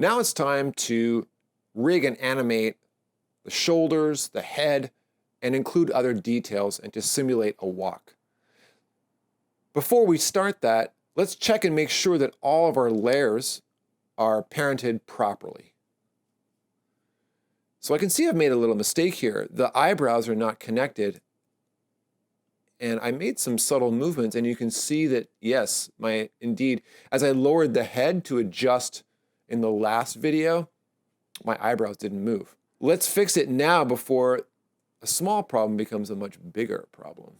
Now it's time to rig and animate the shoulders, the head, and include other details and to simulate a walk. Before we start that, let's check and make sure that all of our layers are parented properly. So I can see I've made a little mistake here. The eyebrows are not connected, and I made some subtle movements, and you can see that, yes, indeed, as I lowered the head to adjust in the last video, my eyebrows didn't move. Let's fix it now before a small problem becomes a much bigger problem.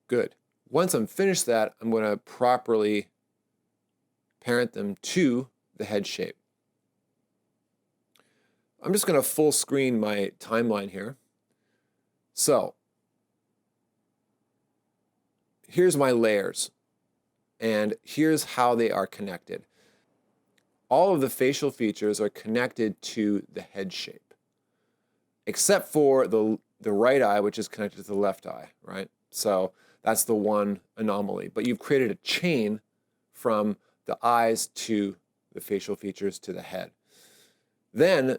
Good. Once I'm finished that, I'm going to properly parent them to the head shape. I'm just going to full screen my timeline here. So here's my layers, and here's how they are connected. All of the facial features are connected to the head shape, except for the right eye, which is connected to the left eye, right? So that's the one anomaly. But you've created a chain from the eyes to the facial features to the head. Then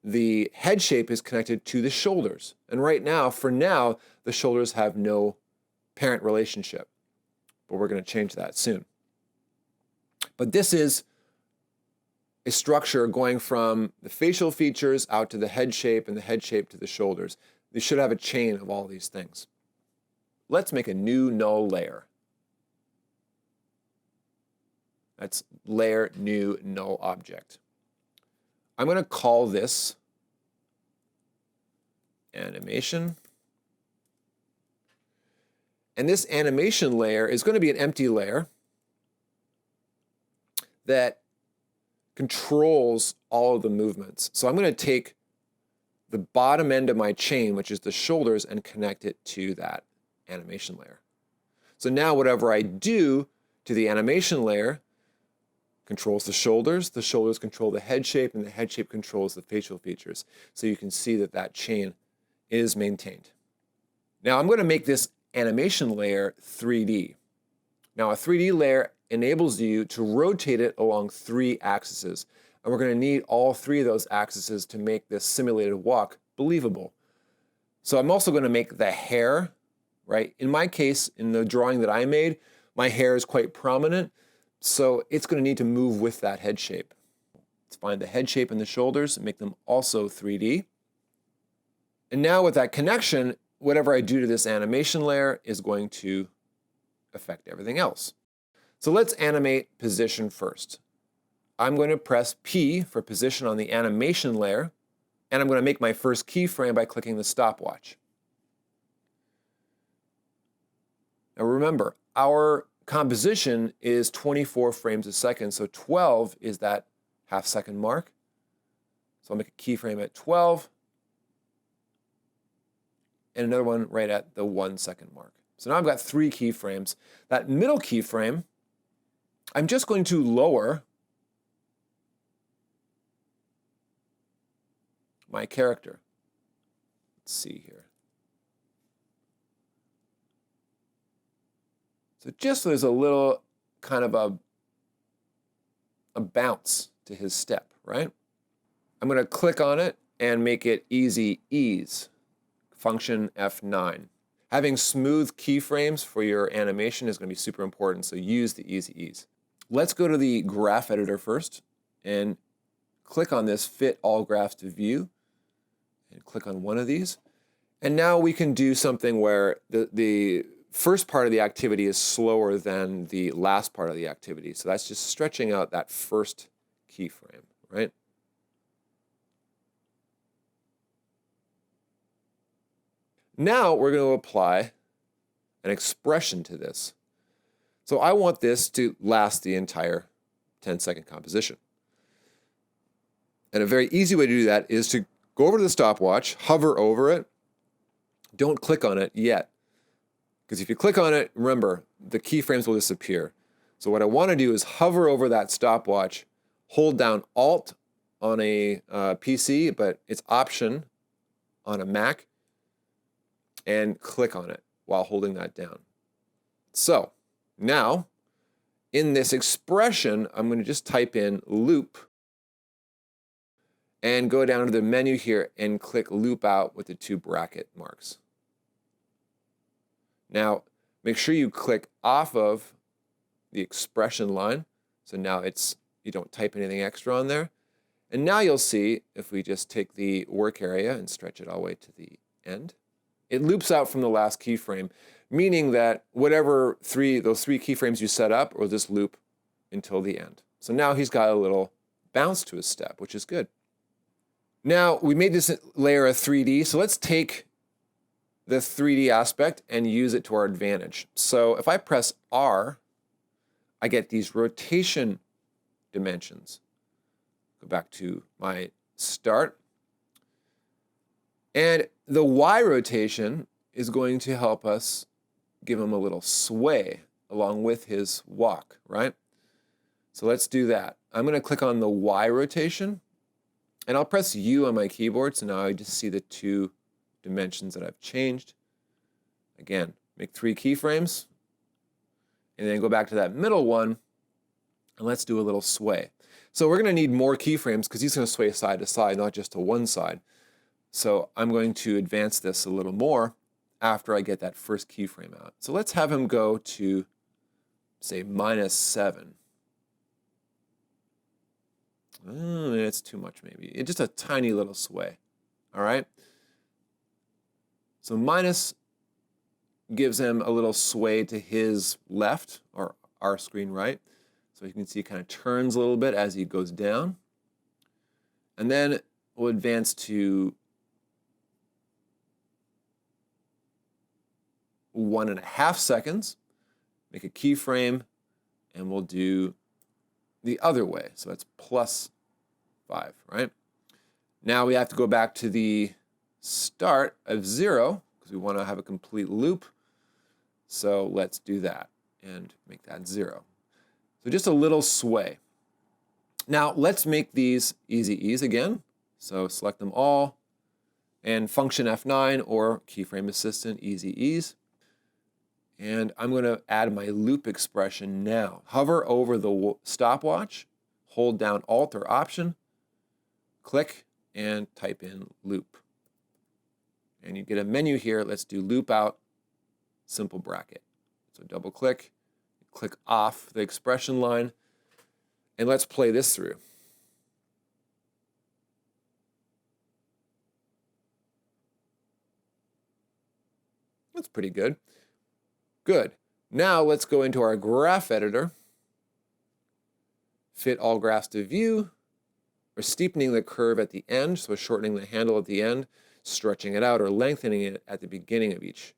the head shape is connected to the shoulders. And right now, for now, the shoulders have no parent relationship. But we're going to change that soon. But this is a structure going from the facial features out to the head shape and the head shape to the shoulders. They should have a chain of all these things. Let's make a new null layer. That's layer new null object. I'm going to call this animation. And this animation layer is going to be an empty layer that controls all of the movements. So I'm going to take the bottom end of my chain, which is the shoulders, and connect it to that animation layer. So now whatever I do to the animation layer controls the shoulders control the head shape, and the head shape controls the facial features. So you can see that that chain is maintained. Now I'm going to make this animation layer 3D. Now a 3D layer enables you to rotate it along 3 axes, and we're going to need all 3 of those axes to make this simulated walk believable. So I'm also going to make the hair, right? In my case, in the drawing that I made, my hair is quite prominent, so it's going to need to move with that head shape. Let's find the head shape and the shoulders and make them also 3D. And now with that connection, whatever I do to this animation layer is going to affect everything else. So let's animate position first. I'm going to press P for position on the animation layer, and I'm going to make my first keyframe by clicking the stopwatch. Now remember, our composition is 24 frames a second, so 12 is that half-second mark. So I'll make a keyframe at 12, and another one right at the 1 second mark. So now I've got 3 keyframes. That middle keyframe, I'm just going to lower my character. Let's see here. So just so there's a little kind of a bounce to his step, right? I'm going to click on it and make it easy ease. Function F9. Having smooth keyframes for your animation is going to be super important, so use the easy ease. Let's go to the graph editor first and click on this Fit All Graphs to View and click on one of these. And now we can do something where the first part of the activity is slower than the last part of the activity. So that's just stretching out that first keyframe, right? Now we're going to apply an expression to this. So I want this to last the entire 10-second composition. And a very easy way to do that is to go over to the stopwatch, hover over it. Don't click on it yet, because if you click on it, remember, the keyframes will disappear. So what I want to do is hover over that stopwatch, hold down Alt on a PC, but it's Option on a Mac, and click on it while holding that down. So now in this expression, I'm going to just type in loop and go down to the menu here and click loop out with the 2 bracket marks. Now, make sure you click off of the expression line. So now you don't type anything extra on there. And now you'll see, if we just take the work area and stretch it all the way to the end, it loops out from the last keyframe, meaning that whatever those three keyframes you set up will just loop until the end. So now he's got a little bounce to his step, which is good. Now, we made this layer a 3D, so let's take the 3D aspect and use it to our advantage. So if I press R, I get these rotation dimensions. Go back to my start. And the Y rotation is going to help us give him a little sway along with his walk, right? So let's do that. I'm going to click on the Y rotation, and I'll press U on my keyboard, so now I just see the 2 dimensions that I've changed. Again, make 3 keyframes, and then go back to that middle one, and let's do a little sway. So we're going to need more keyframes because he's going to sway side to side, not just to one side. So I'm going to advance this a little more after I get that first keyframe out. So let's have him go to, say, -7. It's too much maybe. It's just a tiny little sway. All right? So minus gives him a little sway to his left, or our screen right. So you can see it kind of turns a little bit as he goes down. And then we'll advance to 1.5 seconds, make a keyframe, and we'll do the other way. So that's +5, right? Now we have to go back to the start of 0 because we want to have a complete loop. So let's do that and make that 0. So just a little sway. Now let's make these easy ease again. So select them all and function F9 or keyframe assistant easy ease. And I'm going to add my loop expression now. Hover over the stopwatch, hold down Alt or Option, click, and type in loop. And you get a menu here. Let's do loop out, simple bracket. So double click, click off the expression line, and let's play this through. That's pretty good. Good. Now let's go into our graph editor, fit all graphs to view. We're steepening the curve at the end, so shortening the handle at the end, stretching it out or lengthening it at the beginning of each.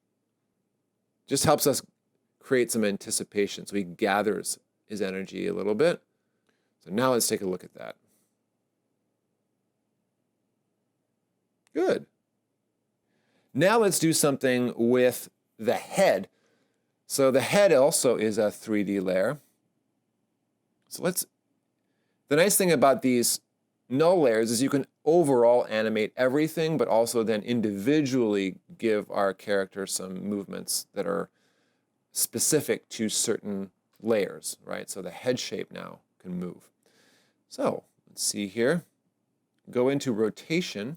Just helps us create some anticipation, so he gathers his energy a little bit. So now let's take a look at that. Good. Now let's do something with the head. So the head also is a 3D layer. So the nice thing about these null layers is you can overall animate everything, but also then individually give our character some movements that are specific to certain layers, right? So the head shape now can move. So let's see here. Go into rotation.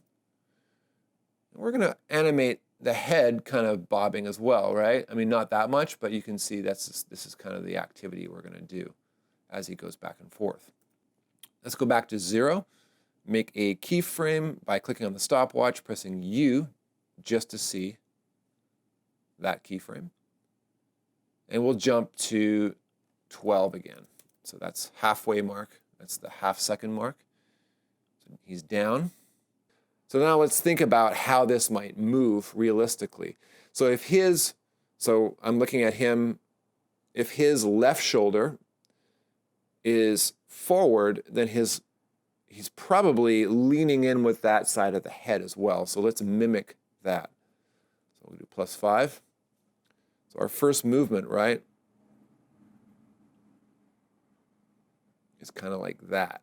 We're going to animate the head kind of bobbing as well, right? I mean, not that much, but you can see this is kind of the activity we're going to do as he goes back and forth. Let's go back to 0. Make a keyframe by clicking on the stopwatch, pressing U just to see that keyframe. And we'll jump to 12 again. So that's halfway mark. That's the half-second mark. So he's down. So now let's think about how this might move realistically. So I'm looking at him, if his left shoulder is forward, then he's probably leaning in with that side of the head as well. So let's mimic that. So we'll do +5. So our first movement, right, is kind of like that.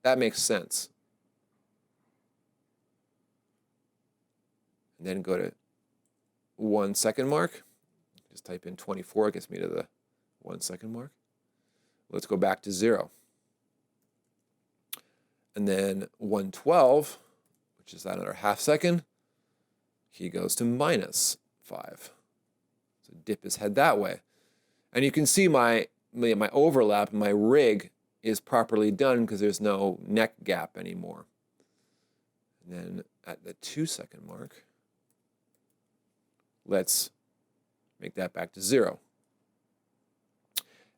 that makes sense. And then go to 1 second mark. Just type in 24, it gets me to the 1 second mark. Let's go back to 0. And then 112, which is another half second, he goes to -5. So dip his head that way. And you can see my overlap, my rig is properly done because there's no neck gap anymore. And then at the 2 second mark, let's make that back to 0.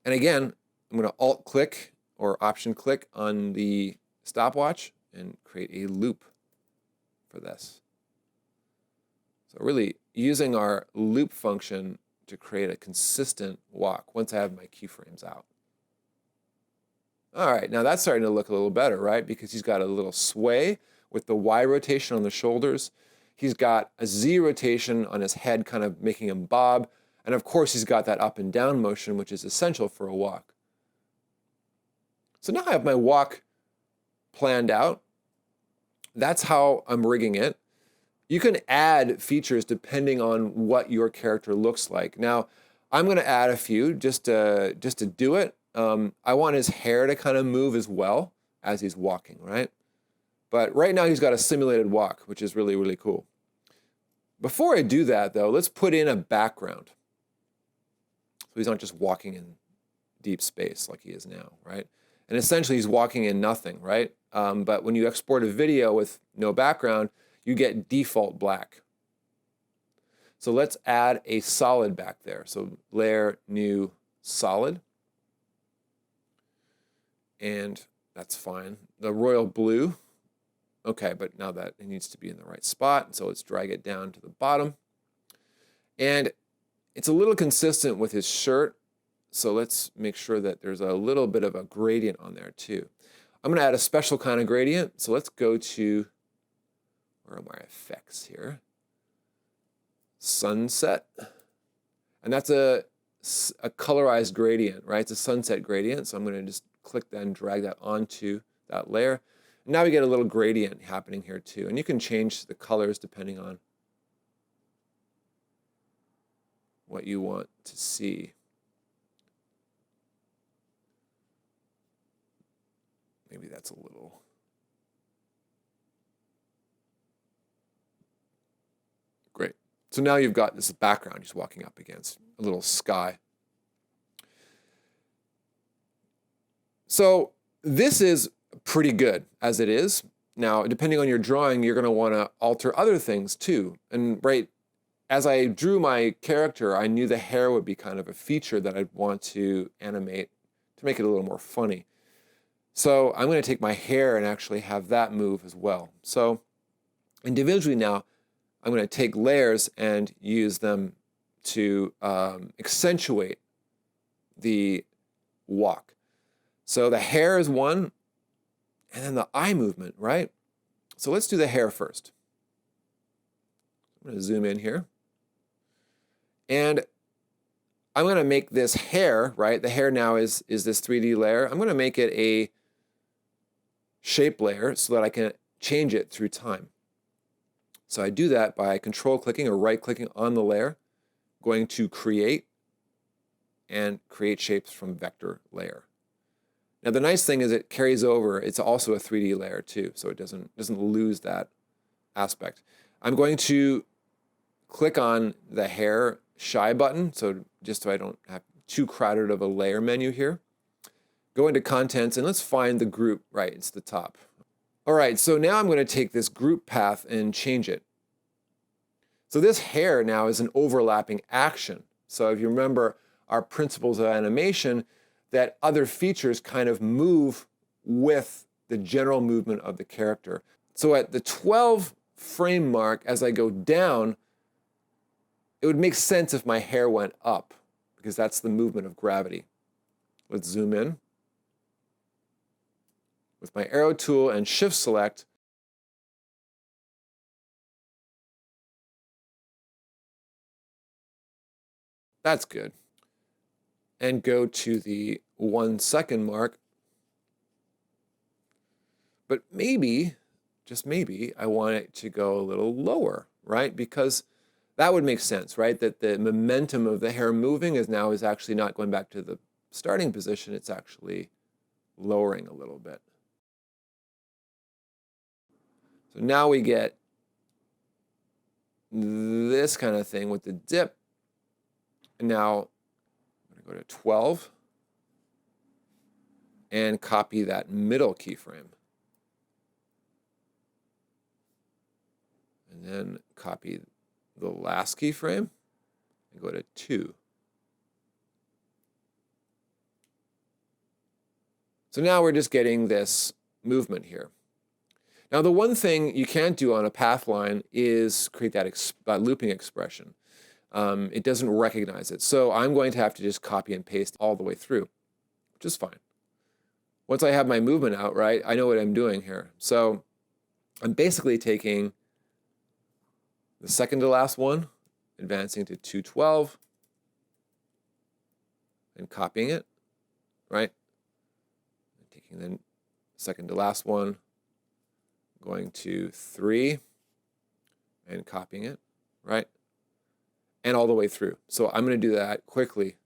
And again, I'm going to Alt click or Option click on the stopwatch and create a loop for this. So really using our loop function to create a consistent walk once I have my keyframes out. All right, now that's starting to look a little better, right? Because he's got a little sway with the Y rotation on the shoulders. He's got a Z rotation on his head, kind of making him bob. And of course, he's got that up and down motion, which is essential for a walk. So now I have my walk planned out. That's how I'm rigging it. You can add features depending on what your character looks like. Now, I'm going to add a few just to do it. I want his hair to kind of move as well as he's walking, right? But right now he's got a simulated walk, which is really, really cool. Before I do that, though, let's put in a background. So he's not just walking in deep space like he is now, right? And essentially he's walking in nothing, right? But when you export a video with no background, you get default black. So let's add a solid back there. So layer, new, solid. And that's fine. The royal blue. Okay, but now that it needs to be in the right spot, so let's drag it down to the bottom. And it's a little consistent with his shirt, so let's make sure that there's a little bit of a gradient on there too. I'm going to add a special kind of gradient, so let's go to, where are my effects here? Sunset. And that's a colorized gradient, right? It's a sunset gradient, so I'm going to just click that and drag that onto that layer. Now we get a little gradient happening here too. And you can change the colors depending on what you want to see. Maybe that's a little... Great. So now you've got this background he's walking up against, a little sky. So this is pretty good as it is. Now, depending on your drawing, you're going to want to alter other things too. And right as I drew my character, I knew the hair would be kind of a feature that I'd want to animate to make it a little more funny. So I'm going to take my hair and actually have that move as well. So individually now, I'm going to take layers and use them to accentuate the walk. So the hair is one, and then the eye movement, right? So let's do the hair first. I'm going to zoom in here. And I'm going to make this hair, right? The hair now is this 3D layer. I'm going to make it a shape layer so that I can change it through time. So I do that by control clicking or right clicking on the layer, going to create, and create shapes from vector layer. Now the nice thing is it carries over, it's also a 3D layer too, so it doesn't lose that aspect. I'm going to click on the hair shy button, so just so I don't have too crowded of a layer menu here. Go into contents and let's find the group, right, it's the top. All right, so now I'm going to take this group path and change it. So this hair now is an overlapping action. So if you remember our principles of animation, that other features kind of move with the general movement of the character. So at the 12 frame mark, as I go down, it would make sense if my hair went up, because that's the movement of gravity. Let's zoom in. With my arrow tool and shift select, that's good. And go to the 1 second mark. But maybe, just maybe, I want it to go a little lower, right? Because that would make sense, right? That the momentum of the hair moving is actually not going back to the starting position, it's actually lowering a little bit. So now we get this kind of thing with the dip. And now I'm going to go to 12 and copy that middle keyframe. And then copy the last keyframe and go to 2. So now we're just getting this movement here. Now the one thing you can't do on a path line is create that looping expression. It doesn't recognize it. So I'm going to have to just copy and paste all the way through, which is fine. Once I have my movement out, right, I know what I'm doing here. So I'm basically taking the second to last one, advancing to 212, and copying it, right? And taking the second to last one, going to 3, and copying it, right? And all the way through. So I'm going to do that quickly.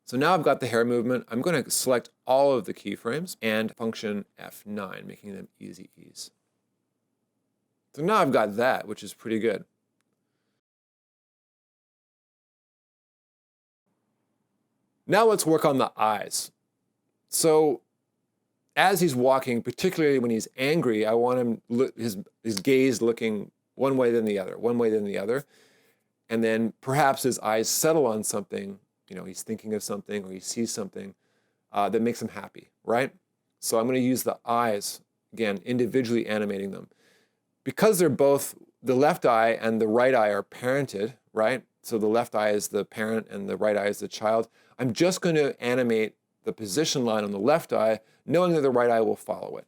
So now I've got the hair movement. I'm going to select all of the keyframes and function F9, making them easy ease. So now I've got that, which is pretty good. Now let's work on the eyes. So as he's walking, particularly when he's angry, I want him his gaze looking one way then the other, one way then the other. And then perhaps his eyes settle on something, he's thinking of something or he sees something that makes him happy, right? So I'm going to use the eyes, again, individually animating them. Because they're both, the left eye and the right eye are parented, right? So the left eye is the parent and the right eye is the child. I'm just going to animate the position line on the left eye, knowing that the right eye will follow it.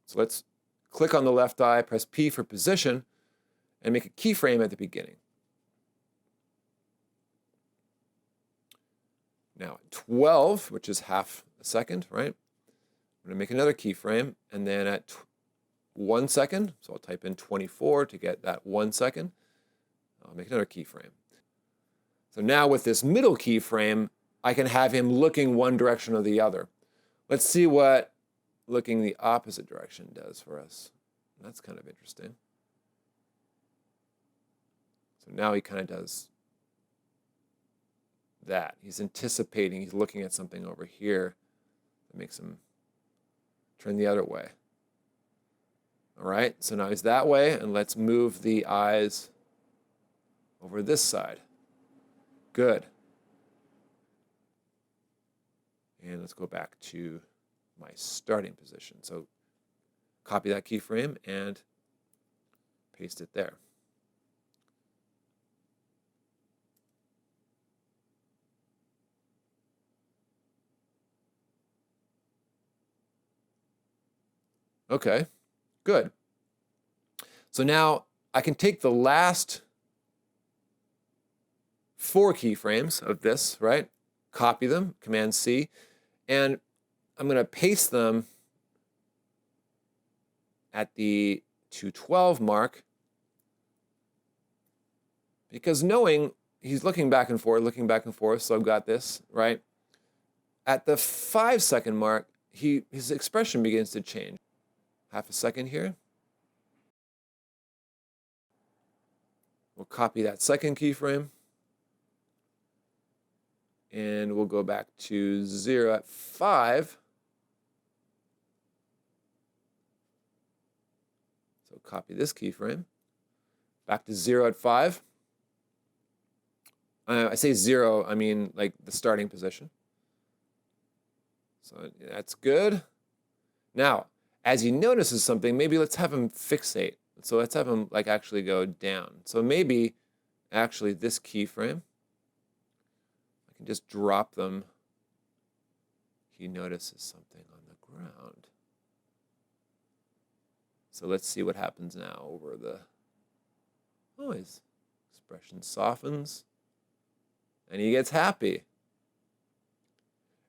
So let's click on the left eye, press P for position, and make a keyframe at the beginning. Now at 12, which is half a second, right? I'm going to make another keyframe, and then at 1 second, so I'll type in 24 to get that 1 second. I'll make another keyframe. So now with this middle keyframe, I can have him looking one direction or the other. Let's see what looking the opposite direction does for us. That's kind of interesting. So now he kind of does that. He's anticipating, he's looking at something over here that makes him turn the other way. All right, so now he's that way, and let's move the eyes over this side. Good. And let's go back to my starting position. So copy that keyframe and paste it there. Okay, good. So now I can take the last 4 keyframes of this, right? Copy them, Command C, and I'm going to paste them at the 212 mark, because knowing he's looking back and forth, so I've got this, right? At the 5 second mark, his expression begins to change. Half a second here. We'll copy that second keyframe. And we'll go back to 0 at 5. So copy this keyframe. Back to 0 at 5. I say 0, I mean like the starting position. So that's good. Now, as he notices something, maybe let's have him fixate. So let's have him like actually go down. So maybe actually this keyframe, I can just drop them. He notices something on the ground. So let's see what happens now over the... Oh, his expression softens. And he gets happy.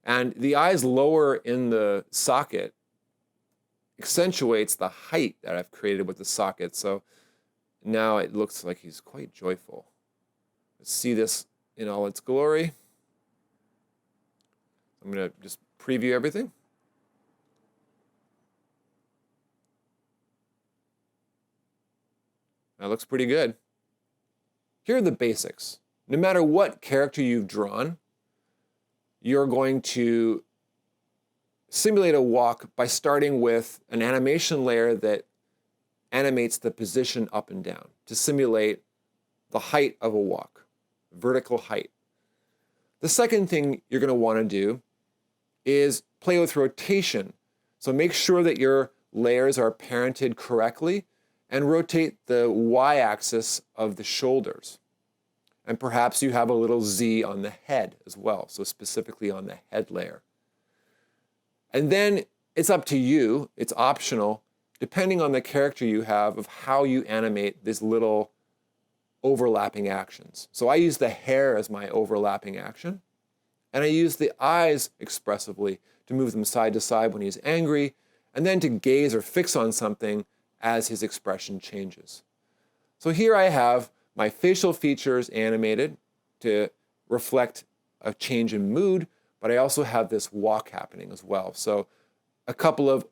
And the eyes lower in the socket accentuates the height that I've created with the socket. So now it looks like he's quite joyful. Let's see this in all its glory. I'm going to just preview everything. That looks pretty good. Here are the basics. No matter what character you've drawn, you're going to simulate a walk by starting with an animation layer that animates the position up and down to simulate the height of a walk, vertical height. The second thing you're going to want to do is play with rotation. So make sure that your layers are parented correctly and rotate the y-axis of the shoulders. And perhaps you have a little Z on the head as well, so specifically on the head layer. And then it's up to you, it's optional, depending on the character you have, of how you animate these little overlapping actions. So I use the hair as my overlapping action, and I use the eyes expressively to move them side to side when he's angry, and then to gaze or fix on something as his expression changes. So here I have my facial features animated to reflect a change in mood, but I also have this walk happening as well. So a couple of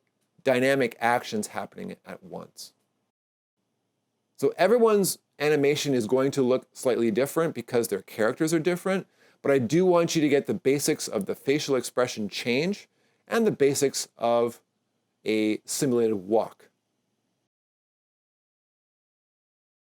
dynamic actions happening at once. So everyone's animation is going to look slightly different because their characters are different, but I do want you to get the basics of the facial expression change and the basics of a simulated walk.